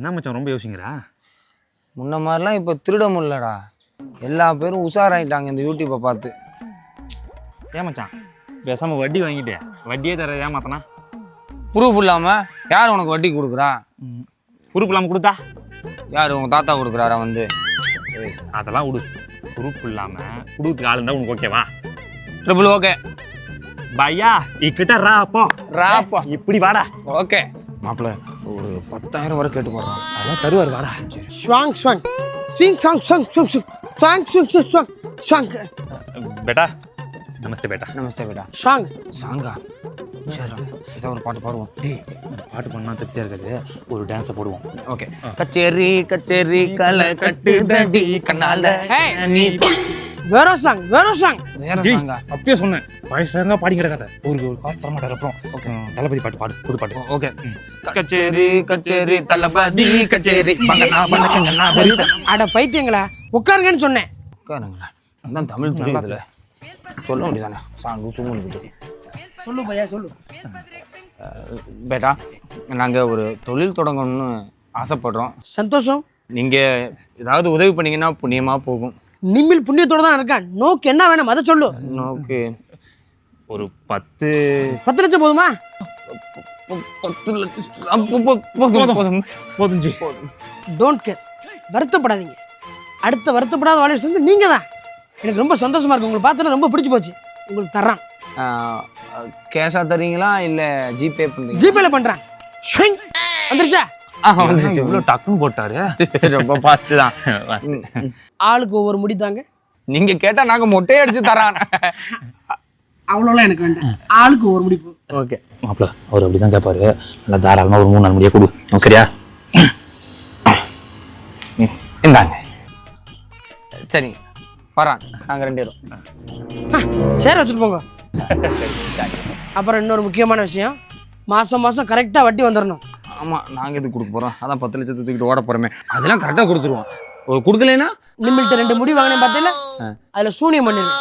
என்ன மச்சான் ரொம்ப யோசிக்கிறா? முன்ன மாதிரிலாம் இப்போ திருட முடியலடா. எல்லா பேரும் உஷாராயிட்டாங்க இந்த யூடியூப்பை பார்த்து. ஏன் மச்சான் பேசாமல் வட்டி வாங்கிட்டு வட்டியே தர ஏமாத்தனா? ப்ரூஃப் இல்லாமல் யார் உனக்கு வட்டி கொடுக்குறா? ப்ரூஃப் இல்லாமல் கொடுத்தா யார் உங்கள் தாத்தா கொடுக்குறாரா வந்து? அதெல்லாம் விடு. ப்ரூஃப் இல்லாமல் கொடுக்குறதுக்கு ஆள் இருந்தால் உனக்கு ஓகேவா? ட்ரிபிள் ஓகே பையா இக்கிட்ட ராப்போ ராப்பா இப்படி வாடா. ஓகே மாப்பிள்ள ஒரு 10,000 வரை கேட்டு போடுறான். அதெல்லாம் தருவார் வாடா. ஸ்வாங் ஸ்வாங் swing song song song ஸ்வாங் swing ஸ்வாங் ஸ்வாங். பேட்டா நமஸ்தே பேட்டா. நமஸ்தே பேட்டா. ஷாங் சாங்கா சரி ஏதோ ஒரு பாட்டு பாடுவோம். பாட்டு பண்ணால் திருப்தியாக இருக்காது, ஒரு டான்ஸை போடுவோம். ஓகே கச்சேரி கச்சேரி கலை கட்டு தடி கண்ணால நீ வேற சாங் வேற சாங்கா. அப்பயே சொன்னேன் வயசாக பாடி கிடக்காத, ஒரு காசு தர மாட்டார். அப்புறம் ஓகே தளபதி பாட்டு பாடு, புது பாட்டு. ஓகே கச்சேரி கச்சேரி தளபதி கச்சேரி பண்ணா. அட பைத்தியங்களா உட்காருங்கன்னு சொன்னேன். உட்காருங்களா அதான் தமிழ் தெரியுதுல சொல்ல முடியுதானே சாங்கு சும்மா. சொல்லு பையா சொல்லு. பேட்டா நாங்கள் ஒரு தொழில் தொடங்கணும்னு ஆசைப்படுறோம். சந்தோஷம். நீங்கள் ஏதாவது உதவி பண்ணீங்கன்னா புண்ணியமாக போகும். நிம்மில் புண்ணியத்தோட தான் இருக்கான். நோக்கு என்ன வேணும் அதை சொல்லு. நோக்கு ஒரு 10 லட்சம் போதுமா? 10 லட்சம் போதும். போதுஞ்சி. டோன்ட் கேர், வருத்தப்படாதீங்க. அடுத்த வருத்தப்படாத வாழையை செஞ்சு நீங்கள் தான். எனக்கு ரொம்ப சந்தோஷமா இருக்கு. உங்களுக்கு பார்த்தா ரொம்ப பிடிச்சி போச்சு. உங்களுக்கு தர்றான். கேஷாக தரீங்களா இல்லை ஜிபே பண்ணுறீங்க? ஜிபேல பண்ணுறேன். வந்துருச்சா? வந்துருச்சு. இவ்வளோ டக்குன்னு போட்டாரு. ரொம்ப ஃபாஸ்ட்டு தான். ஆளுக்கு ஒவ்வொரு முடி தாங்க. நீங்கள் கேட்டால் நாங்கள் மொட்டையை அடித்து தரான். அவ்வளோலாம் எனக்கு வேண்டாம். ஆளுக்கு ஒரு முடிப்பு. ஓகே மாப்பிள்ள அவர் அப்படி தான் கேட்பாரு. நல்லா தாராளமாக ஒரு 3-4 முடியை கொடு. சரியா? இந்தாங்க. சரி வரான். நாங்கள் 2 பேரும் சரி வச்சுட்டு போங்க. அப்புறம் இன்னொரு முக்கியமான விஷயம், மாதம் மாதம் கரெக்டாக வட்டி வந்துடணும். ஆமாம் நாங்கள் எதுக்கு கொடுக்க போகிறோம்? அதான் 10 லட்சத்தை தூக்கிட்டு ஓட போகிறோமே. அதெல்லாம் கரெக்டாக கொடுத்துருவோம். ஒரு கொடுக்கலைன்னா நிமில்ட்ட 2 முடி வாங்கினேன் பார்த்தீங்களா, அதில் சூனியம் பண்ணிடுவேன்.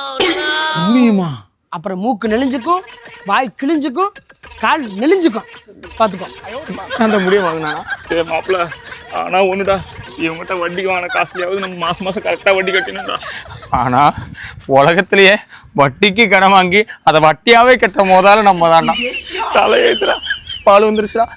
முடியுமா? அப்புறம் மூக்கு நெளிஞ்சுக்கும், வாய் கிழிஞ்சுக்கும், கால் நெளிஞ்சுக்கும். பார்த்துக்கோ. அந்த முடியை வாங்கினானா? மாப்பிள்ள ஆனால் ஒன்றுடா, இவங்ககிட்ட வட்டிக்கு வாங்கின காசுலையாவது நம்ம மாதம் மாதம் கரெக்டாக வட்டி கட்டணும்டா. ஆனால் உலகத்திலேயே வட்டிக்கு கடன் வாங்கி அதை வட்டியாகவே கட்ட போதாலும் நம்ம தான்டா. தலையேத்துறா. பால் வந்துருச்சுடா.